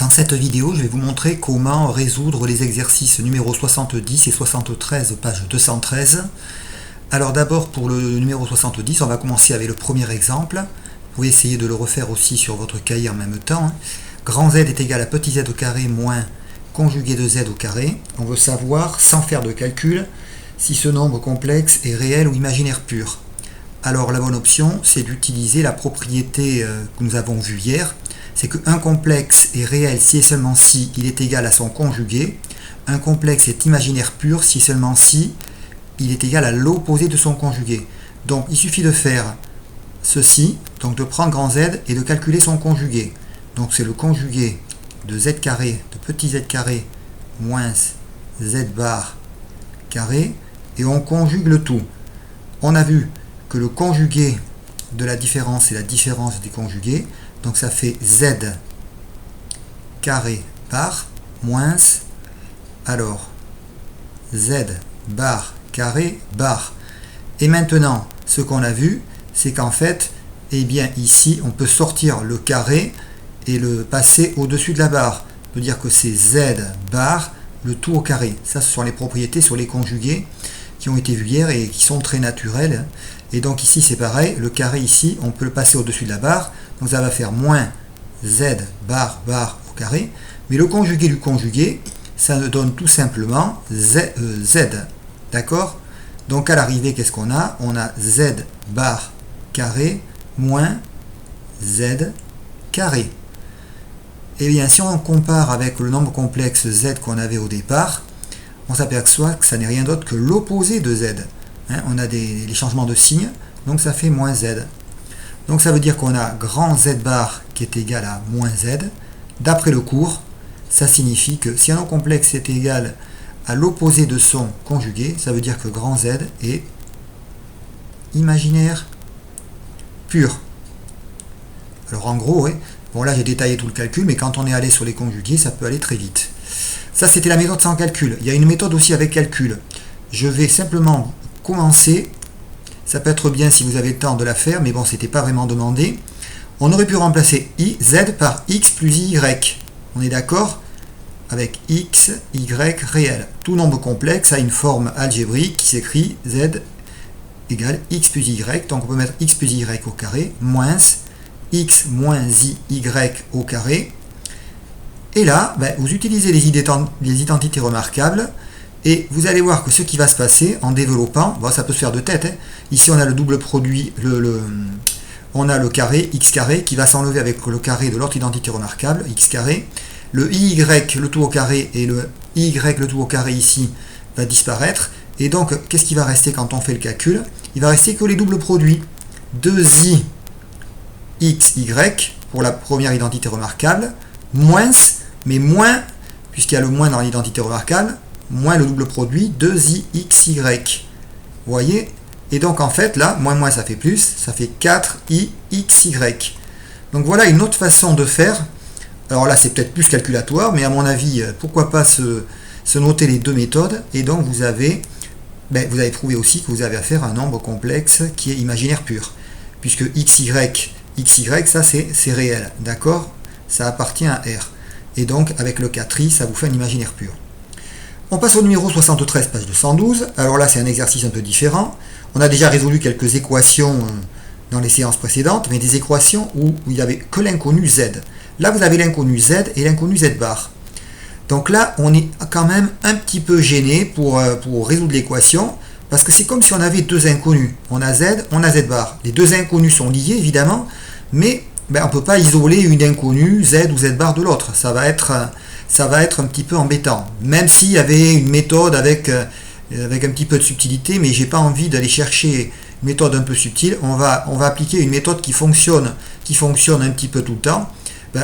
Dans cette vidéo, je vais vous montrer comment résoudre les exercices numéro 70 et 73, page 213. Alors d'abord, pour le numéro 70, on va commencer avec le premier exemple. Vous pouvez essayer de le refaire aussi sur votre cahier en même temps. Grand Z est égal à petit z au carré moins conjugué de z au carré. On veut savoir, sans faire de calcul, si ce nombre complexe est réel ou imaginaire pur. Alors la bonne option, c'est d'utiliser la propriété que nous avons vue hier. C'est qu'un complexe est réel si et seulement si il est égal à son conjugué. Un complexe est imaginaire pur si et seulement si il est égal à l'opposé de son conjugué. Donc il suffit de faire ceci, donc de prendre grand Z et de calculer son conjugué. Donc c'est le conjugué de z carré, de petit z carré, moins z bar carré, et on conjugue le tout. On a vu que le conjugué de la différence est la différence des conjugués, donc ça fait z carré bar moins, alors z bar carré bar. Et maintenant, ce qu'on a vu, c'est qu'en fait, eh bien ici, on peut sortir le carré et le passer au-dessus de la barre. On peut dire que c'est z bar, le tout au carré. Ça, ce sont les propriétés sur les conjugués qui ont été vues hier et qui sont très naturelles. Et donc ici, c'est pareil. Le carré ici, on peut le passer au-dessus de la barre. Donc ça va faire moins z bar bar au carré. Mais le conjugué du conjugué, ça nous donne tout simplement z. D'accord ? Donc à l'arrivée, qu'est-ce qu'on a ? On a z bar carré moins z carré. Et bien, si on compare avec le nombre complexe z qu'on avait au départ, on s'aperçoit que ça n'est rien d'autre que l'opposé de z. On a les changements de signe, donc ça fait moins z. Donc ça veut dire qu'on a grand z bar qui est égal à moins z. D'après le cours, ça signifie que si un nombre complexe est égal à l'opposé de son conjugué, ça veut dire que grand z est imaginaire pur. Alors en gros, bon là j'ai détaillé tout le calcul, mais quand on est allé sur les conjugués, ça peut aller très vite. Ça c'était la méthode sans calcul. Il y a une méthode aussi avec calcul. Je vais simplement commencer. Ça peut être bien si vous avez le temps de la faire, mais bon, c'était pas vraiment demandé. On aurait pu remplacer z par x plus y. On est d'accord ? Avec x, y réel. Tout nombre complexe a une forme algébrique qui s'écrit z égale x plus y. Donc on peut mettre x plus y au carré moins x moins y au carré. Et là, vous utilisez les identités remarquables et vous allez voir que ce qui va se passer en développant, ça peut se faire de tête. Ici on a le double produit, on a le carré, x carré, qui va s'enlever avec le carré de l'autre identité remarquable, x carré. Le y, le tout au carré, et le y, le tout au carré ici, va disparaître. Et donc, qu'est-ce qui va rester quand on fait le calcul ? Il va rester que les doubles produits. 2i x, y, pour la première identité remarquable, moins, mais moins, puisqu'il y a le moins dans l'identité remarquable, moins le double produit, 2i x, y. Vous voyez ? Et donc, en fait, là, moins, ça fait plus, ça fait 4i x, y. Donc, voilà une autre façon de faire. Alors là, c'est peut-être plus calculatoire, mais à mon avis, pourquoi pas se noter les deux méthodes. Et donc, vous avez prouvé aussi que vous avez affaire à un nombre complexe qui est imaginaire pur. Puisque xy, ça c'est réel, d'accord ? Ça appartient à R. Et donc, avec le 4i, ça vous fait un imaginaire pur. On passe au numéro 73, page 212. Alors là, c'est un exercice un peu différent. On a déjà résolu quelques équations dans les séances précédentes, mais des équations où il n'y avait que l'inconnu z. Là, vous avez l'inconnu z et l'inconnu z bar. Donc là, on est quand même un petit peu gêné pour résoudre l'équation, parce que c'est comme si on avait deux inconnus. On a z, on a z bar. Les deux inconnus sont liés, évidemment, mais on ne peut pas isoler une inconnue z ou z bar de l'autre. Ça va être un petit peu embêtant. Même s'il y avait une méthode avec un petit peu de subtilité, mais j'ai pas envie d'aller chercher une méthode un peu subtile. On va appliquer une méthode qui fonctionne un petit peu tout le temps.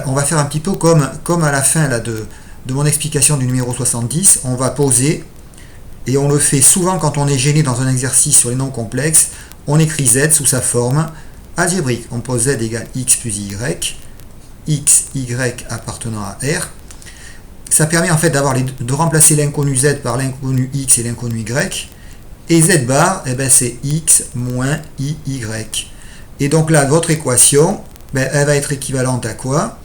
On va faire un petit peu comme à la fin là, de mon explication du numéro 70, on va poser, et on le fait souvent quand on est gêné dans un exercice sur les nombres complexes, on écrit z sous sa forme algébrique. On pose z égale x plus y, x, y appartenant à R. Ça permet en fait de remplacer l'inconnu z par l'inconnu x et l'inconnu y, et z bar, c'est x moins iy. Et donc là, votre équation, elle va être équivalente à quoi ?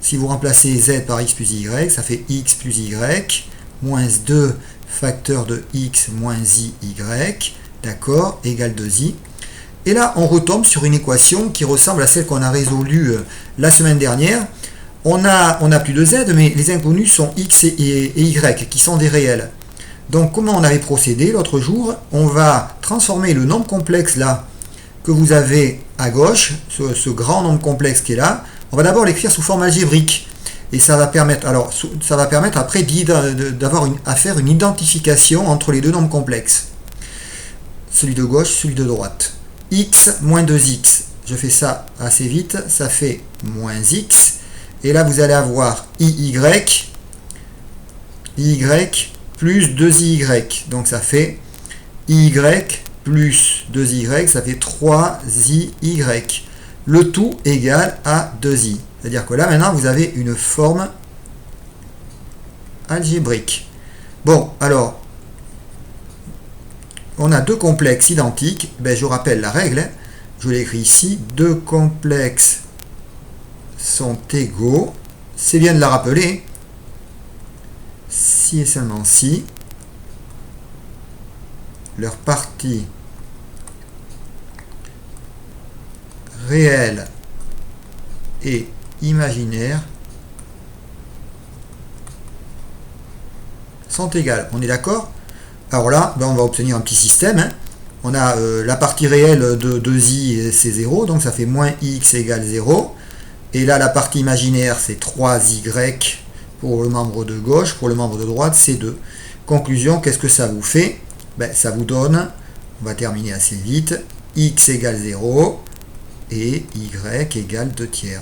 Si vous remplacez z par x plus y, ça fait x plus y, moins 2 facteur de x moins y, d'accord, égale 2i. Et là, on retombe sur une équation qui ressemble à celle qu'on a résolue la semaine dernière. On n'a plus de z, mais les inconnus sont x et y, qui sont des réels. Donc, comment on avait procédé l'autre jour? On va transformer le nombre complexe là, que vous avez à gauche, ce grand nombre complexe qui est là, on va d'abord l'écrire sous forme algébrique. Et ça va permettre, après à faire une identification entre les deux nombres complexes. Celui de gauche, celui de droite. X moins 2x. Je fais ça assez vite, ça fait moins x. Et là, vous allez avoir iy plus 2y. Donc ça fait y plus 2y, ça fait 3y. Le tout égal à 2i. C'est-à-dire que là, maintenant, vous avez une forme algébrique. Bon, alors, on a deux complexes identiques. Ben, je rappelle la règle. Hein. Je l'écris ici. Deux complexes sont égaux. C'est bien de la rappeler. Si et seulement si leur partie réelle et imaginaire sont égales. On est d'accord? Alors là, ben on va obtenir un petit système. Hein. On a la partie réelle de 2i, c'est 0, donc ça fait moins x égale 0. Et là, la partie imaginaire, c'est 3y pour le membre de gauche, pour le membre de droite, c'est 2. Conclusion, qu'est-ce que ça vous fait? Ben, ça vous donne, on va terminer assez vite, x égale 0 et y égale 2 tiers.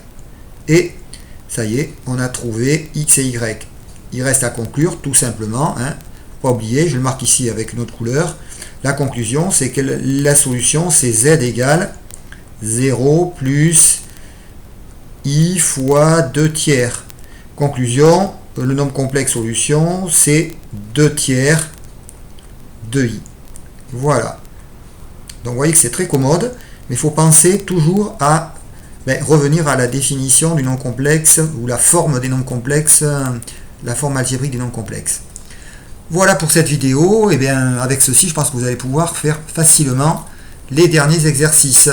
Et ça y est, on a trouvé x et y. Il reste à conclure, tout simplement. Hein. Pas oublier, je le marque ici avec une autre couleur. La conclusion, c'est que la solution, c'est z égale 0 plus i fois 2 tiers. Conclusion, le nombre complexe solution, c'est 2 tiers de i. Voilà. Donc vous voyez que c'est très commode, mais il faut penser toujours à revenir à la définition du nombre complexe ou la forme des nombres complexes, la forme algébrique des nombres complexes. Voilà pour cette vidéo. Et bien avec ceci, je pense que vous allez pouvoir faire facilement les derniers exercices.